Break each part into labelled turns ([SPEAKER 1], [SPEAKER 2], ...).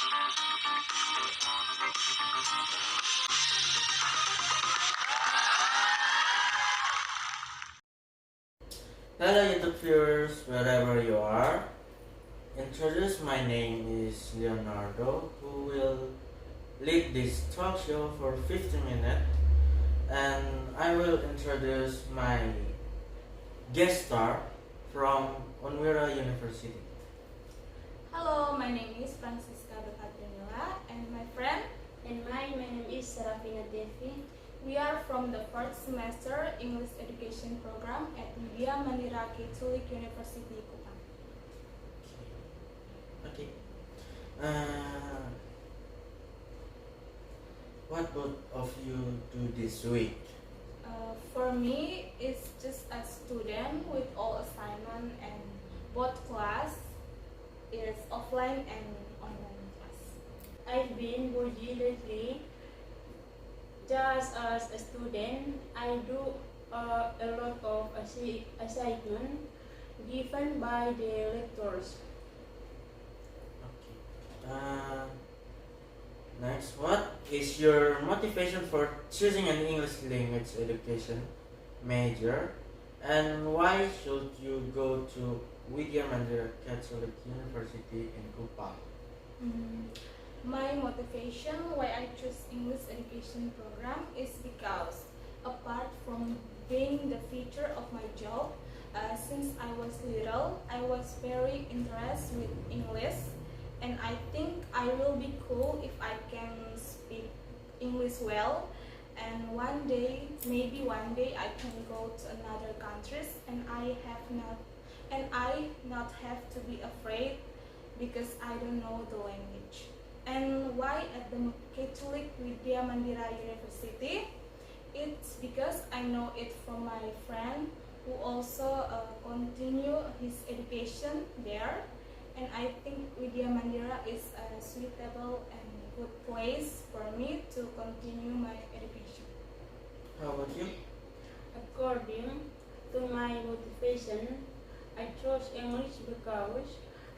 [SPEAKER 1] Hello YouTube viewers, wherever you are. My name is Leonardo, who will lead this talk show for 50 minutes, and I will introduce my guest star from Unwira University.
[SPEAKER 2] Hello, my name is Fransiska Nila, and my friend.
[SPEAKER 3] And my name is Serafina Teffi.
[SPEAKER 2] We are from the first semester English education program at Nila Mandira Catholic University, Kupang.
[SPEAKER 1] Okay. What both of you do this week?
[SPEAKER 2] For me, it's just a student with all assignment and both class is offline and online class.
[SPEAKER 3] I've been busy lately. Just as a student, I do a lot of assignment given by the lecturers.
[SPEAKER 1] Okay. Next, what is your motivation for choosing an English language education major, and why should you go to Widya Mandira Catholic University in Kupang?
[SPEAKER 2] My motivation why I choose English education program is because apart from being the future of my job, since I was little, I was very interested with English, and I think I will be cool if I can speak English well. And maybe one day, I can go to another countries, and I not have to be afraid because I don't know the language. And why at the Catholic Widya Mandira University? It's because I know it from my friend who also continue his education there, and I think Widya Mandira is a suitable and good place for me to continue my education.
[SPEAKER 1] How about you?
[SPEAKER 3] According to my motivation, I chose English because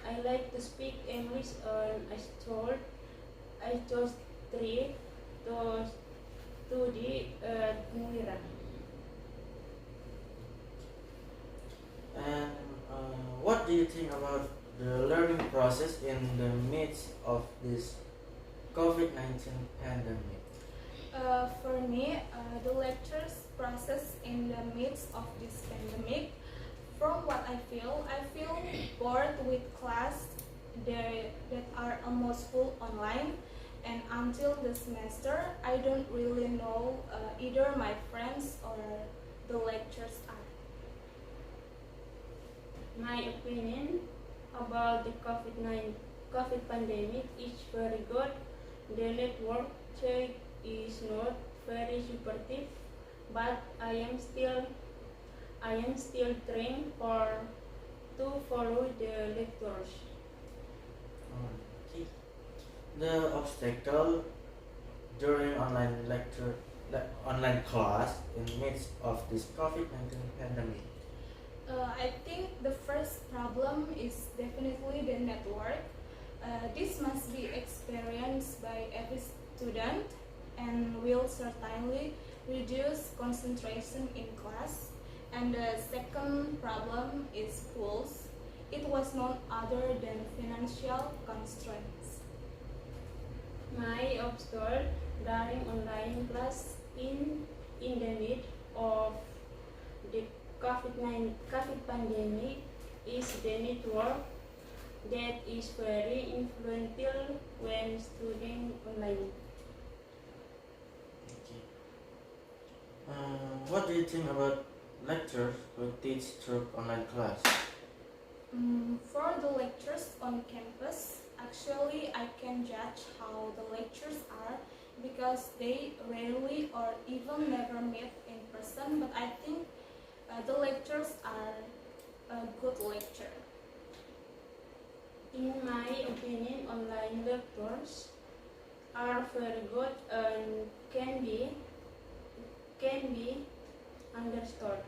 [SPEAKER 3] I like to speak English, and I chose to study at Nila.
[SPEAKER 1] And what do you think about the learning process in the midst of this COVID-19 pandemic?
[SPEAKER 2] For me, the lectures process in the midst of this pandemic, from what I feel bored with class that are almost full online, and until the semester, I don't really know either my friends or the lectures are.
[SPEAKER 3] My opinion about the COVID pandemic is very good. The network check is not very supportive, but I am still trying to follow the lectures.
[SPEAKER 1] Okay. The obstacle during online class in midst of this COVID-19 pandemic.
[SPEAKER 2] I think the first problem is definitely the network. This must be experienced by every student and will certainly reduce concentration in class. And the second problem is schools. It was none other than financial constraints.
[SPEAKER 3] My obstacle during online class in the mid of the COVID pandemic is the network that is very influential when studying online.
[SPEAKER 1] Okay. What do you think about lectures who teach through online class?
[SPEAKER 2] For the lectures on campus, actually I can judge how the lectures are because they rarely or even never meet in person, but I think the lectures are a good lecture.
[SPEAKER 3] In my opinion, online lectures are very good and can be understood.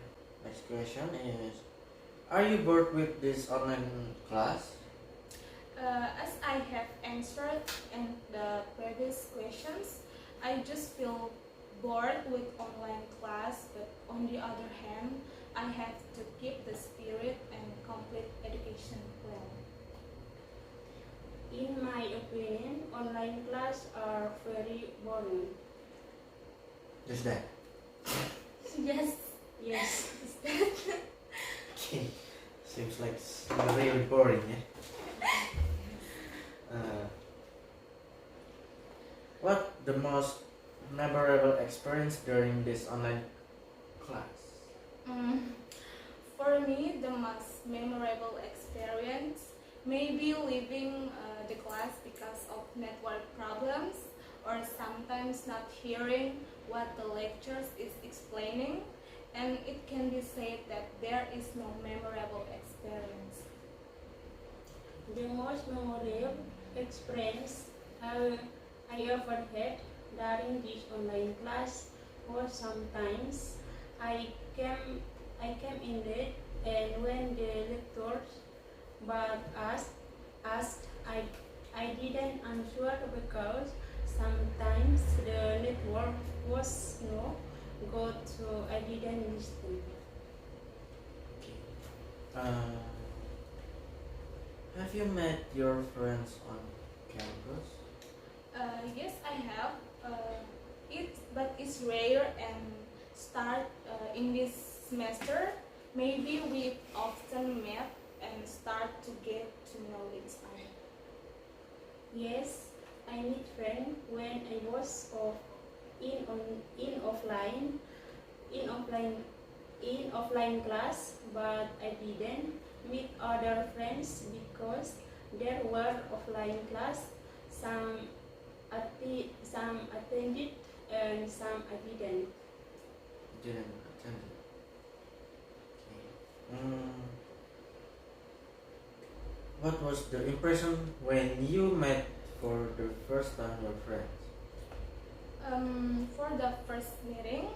[SPEAKER 1] Next question is, are you bored with this online class?
[SPEAKER 2] As I have answered in the previous questions, I just feel bored with online class, but on the other hand, I have to keep the spirit and complete education well.
[SPEAKER 3] In my opinion, online class are very boring.
[SPEAKER 1] Just that.
[SPEAKER 2] Yes.
[SPEAKER 3] Yes.
[SPEAKER 2] Is that?
[SPEAKER 1] Okay. Seems like it's really boring, eh? What the most memorable experience during this online class?
[SPEAKER 2] For me, the most memorable experience may be leaving the class because of network problems or sometimes not hearing what the lectures is explaining, and it can be said that there is no memorable experience.
[SPEAKER 3] The most memorable experience I ever had during this online class was sometimes I came in late, and when the lectures but asked I didn't answer because sometimes the network was no good, so I didn't listen.
[SPEAKER 1] Uh, have you met your friends on campus?
[SPEAKER 2] Yes, I have. But it's rare and start in this semester. Maybe we often met and start to get to know each other.
[SPEAKER 3] Yes, I meet friends when I was in offline in offline in offline class, but I didn't meet other friends because there were offline class. Some some attended and some I didn't.
[SPEAKER 1] Didn't attend it. Okay. What was the impression when you met for the first time your friends?
[SPEAKER 2] For the first meeting,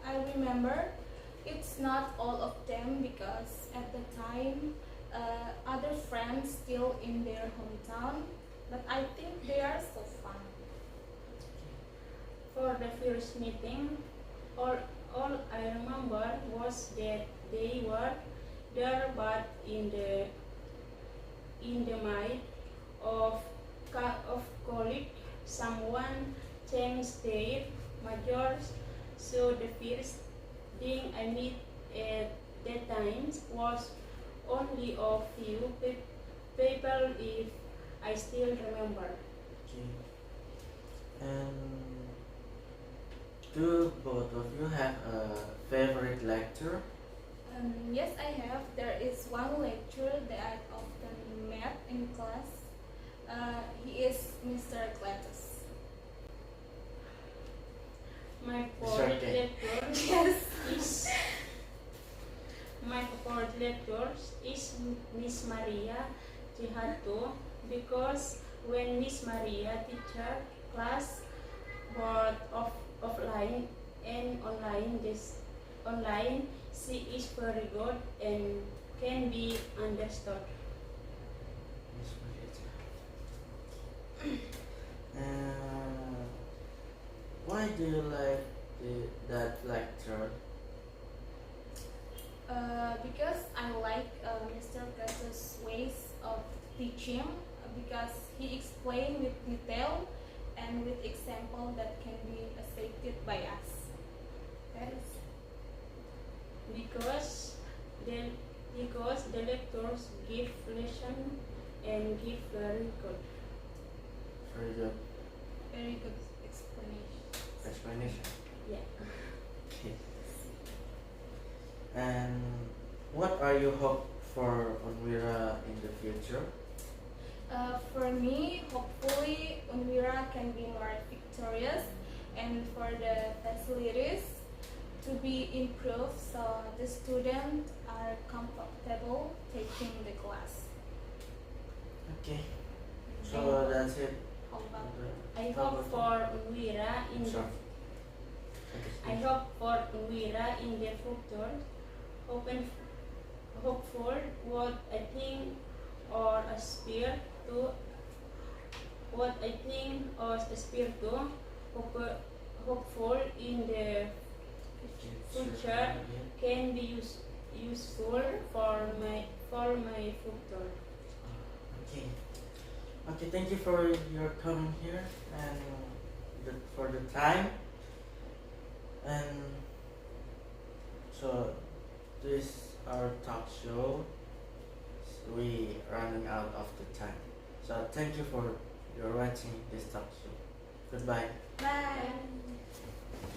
[SPEAKER 2] I remember it's not all of them because at the time other friends still in their hometown, but I think they are so fun.
[SPEAKER 3] For the first meeting, all I remember was that they were there, but in the mind of colleague, someone changed their majors. So the first thing I meet at that time was only a few people, if I still remember.
[SPEAKER 1] Okay. And do both of you have a favorite lecturer?
[SPEAKER 2] Yes, I have. There is one lecturer that I often met in class. He is Mr. Cletus.
[SPEAKER 3] My
[SPEAKER 1] Sorry,
[SPEAKER 3] favorite
[SPEAKER 1] Kate.
[SPEAKER 3] lecture
[SPEAKER 2] Yes.
[SPEAKER 3] is my favorite lecture is Miss Maria Jihato, because when Miss Maria teacher class both offline and online, she is very good and can be understood.
[SPEAKER 1] Miss Maria. Why do you like that lecture?
[SPEAKER 2] Because I like Mr. Cletus' ways of teaching, because he explained with detail and with example that can be accepted by us. That is
[SPEAKER 3] because the lectures give lesson and give very good.
[SPEAKER 1] Very good
[SPEAKER 2] very good explanation.
[SPEAKER 1] explanation.
[SPEAKER 3] Yeah.
[SPEAKER 1] Okay. And what are you hope for Unwira in the future?
[SPEAKER 2] For me, hopefully Unwira can be more victorious and for the facilities to be improved so the students are comfortable taking the class.
[SPEAKER 1] Okay. So that's it.
[SPEAKER 2] How about
[SPEAKER 3] I hope for Unwira in the
[SPEAKER 1] Sorry.
[SPEAKER 3] I hope for Unwira in the future. Hopeful what I think or aspire to what I think or aspire to, hopeful in the future can be useful for my future.
[SPEAKER 1] Okay. Okay, thank you for your coming here and for the time. And so this our talk show. We running out of the time. So thank you for your watching this talk show. Goodbye.
[SPEAKER 2] Bye.